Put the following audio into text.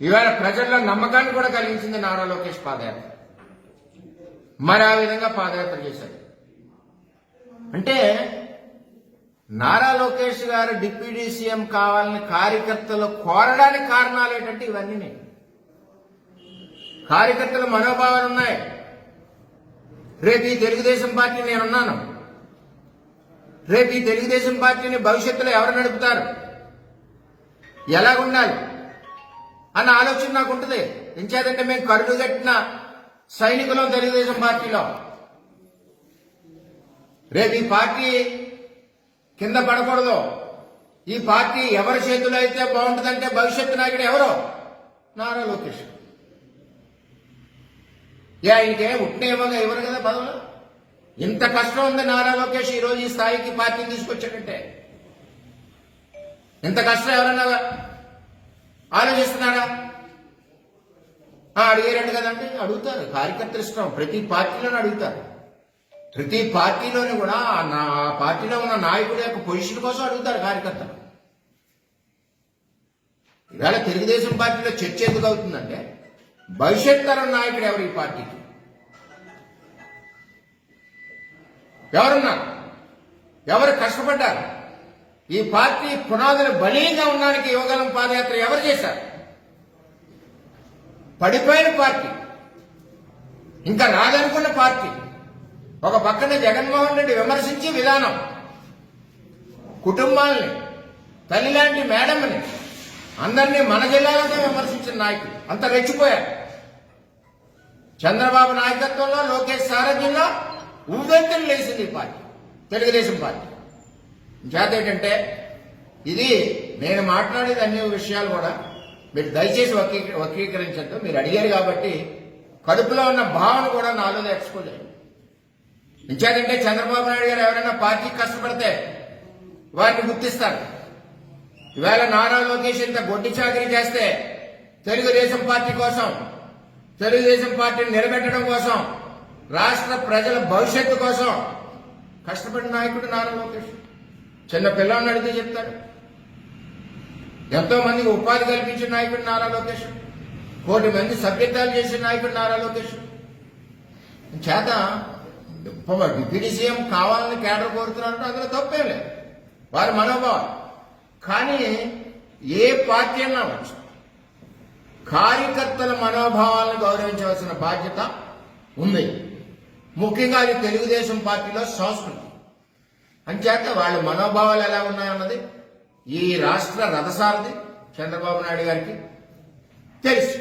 ఇవాళ ప్రజల్లో నమ్మకాన్ని కూడా కలిగించింది నారా లోకేష్ పాదయాత్ర. మరి ఆ విధంగా పాదయాత్ర చేశారు. అంటే నారా లోకేష్ గారు డిప్యూటీ సీఎం కావాలని కార్యకర్తలు కోరడానికి కారణాలు ఏంటంటే ఇవన్నీ. కార్యకర్తల మనోభావాలు ఉన్నాయి. రేపు ఈ తెలుగుదేశం పార్టీ నేనున్నాను, రేపు ఈ తెలుగుదేశం పార్టీని భవిష్యత్తులో ఎవరు నడుపుతారు, ఎలాగుండాలి అన్న ఆలోచన నాకు ఉంటుంది. ఎంచేదంటే మేము కరుడు కట్టిన సైనికులం తెలుగుదేశం పార్టీలో. రేపు ఈ పార్టీ కింద పడకూడదు. ఈ పార్టీ ఎవరి చేతిలో అయితే బాగుంటుందంటే భవిష్యత్తు నాయకుడు ఎవరో నారా లోకేష్. ఆయనకే ఉట్నేమో ఇవ్వరు కదా పదవులు. ఇంత కష్టం ఉంది నారా లోకేష్ ఈరోజు ఈ స్థాయికి పార్టీని తీసుకొచ్చాడంటే. ఇంత కష్టం ఎవరన్నా ఆలోచిస్తున్నారా? అడిగారంట కదంటే అడుగుతారు. కార్యకర్తలు ఇష్టం, ప్రతి పార్టీలోనే అడుగుతారు. ప్రతి పార్టీలోని కూడా ఆ పార్టీలో ఉన్న నాయకుడి యొక్క పొజిషన్ కోసం అడుగుతారు కార్యకర్తలు. ఇవాళ తెలుగుదేశం పార్టీలో చర్చ ఎందుకు అవుతుందంటే భవిష్యత్ తరం నాయకుడు ఎవరు ఈ పార్టీకి, ఎవరున్నారు, ఎవరు కష్టపడ్డారు, ఈ పార్టీ పునాదులు బలీయంగా ఉండడానికి యువగలం పాదయాత్ర ఎవరు చేశారు? పడిపోయిన పార్టీ, ఇంకా రాదనుకున్న పార్టీ. ఒక పక్కన జగన్మోహన్ రెడ్డి విమర్శించే విధానం, కుటుంబాలని, తల్లి లాంటి మేడమ్ని అందరినీ మన జిల్లాలోనే విమర్శించిన నాయకులు అంత రెచ్చిపోయారు. చంద్రబాబు నాయకత్వంలో, లోకేష్ సారథ్యంలో ఉవ్వెత్తులు లేచింది ఈ పార్టీ, తెలుగుదేశం పార్టీ. చేత ఏంటంటే ఇది నేను మాట్లాడేది అన్ని విషయాలు కూడా మీరు దయచేసి వక్రీకరించద్దు. మీరు అడిగారు కాబట్టి కడుపులో ఉన్న భావన కూడా నాలో ఎక్స్పోజ్ అయ్యింది. ఇంచేతంటే చంద్రబాబు నాయుడు గారు ఎవరైనా పార్టీకి కష్టపడితే వారిని గుర్తిస్తారు. ఈవేళ నారా లోకేష్ ఇంత గొడ్డి చాకరీ చేస్తే తెలుగుదేశం పార్టీ కోసం, తెలుగుదేశం పార్టీని నిలబెట్టడం కోసం, రాష్ట్ర ప్రజల భవిష్యత్తు కోసం కష్టపడిన నాయకుడు నారా లోకేష్. చిన్న పిల్లల్ని అడిగితే చెప్తాడు. ఎంతో మందికి ఉపాధి కల్పించిన నాయకుడు నారా లోకేష్. 1 కోటి మంది సభ్యత్వాలు చేసిన నాయకుడు నారా లోకేష్. చేత డిప్యూటీ సీఎం కావాలని కేడర్ కోరుతున్నారంటే అందులో తప్పేం లేదు, వారి మనోభావం. కానీ ఏ పార్టీ అన్నా వచ్చు, కార్యకర్తల మనోభావాలను గౌరవించవలసిన బాధ్యత ఉంది. ముఖ్యంగా అది తెలుగుదేశం పార్టీలో సంస్కృతి. అంచేత వాళ్ళ మనోభావాలు ఎలా ఉన్నాయన్నది ఈ రాష్ట్ర రథసారథి చంద్రబాబు నాయుడు గారికి తెలుసు.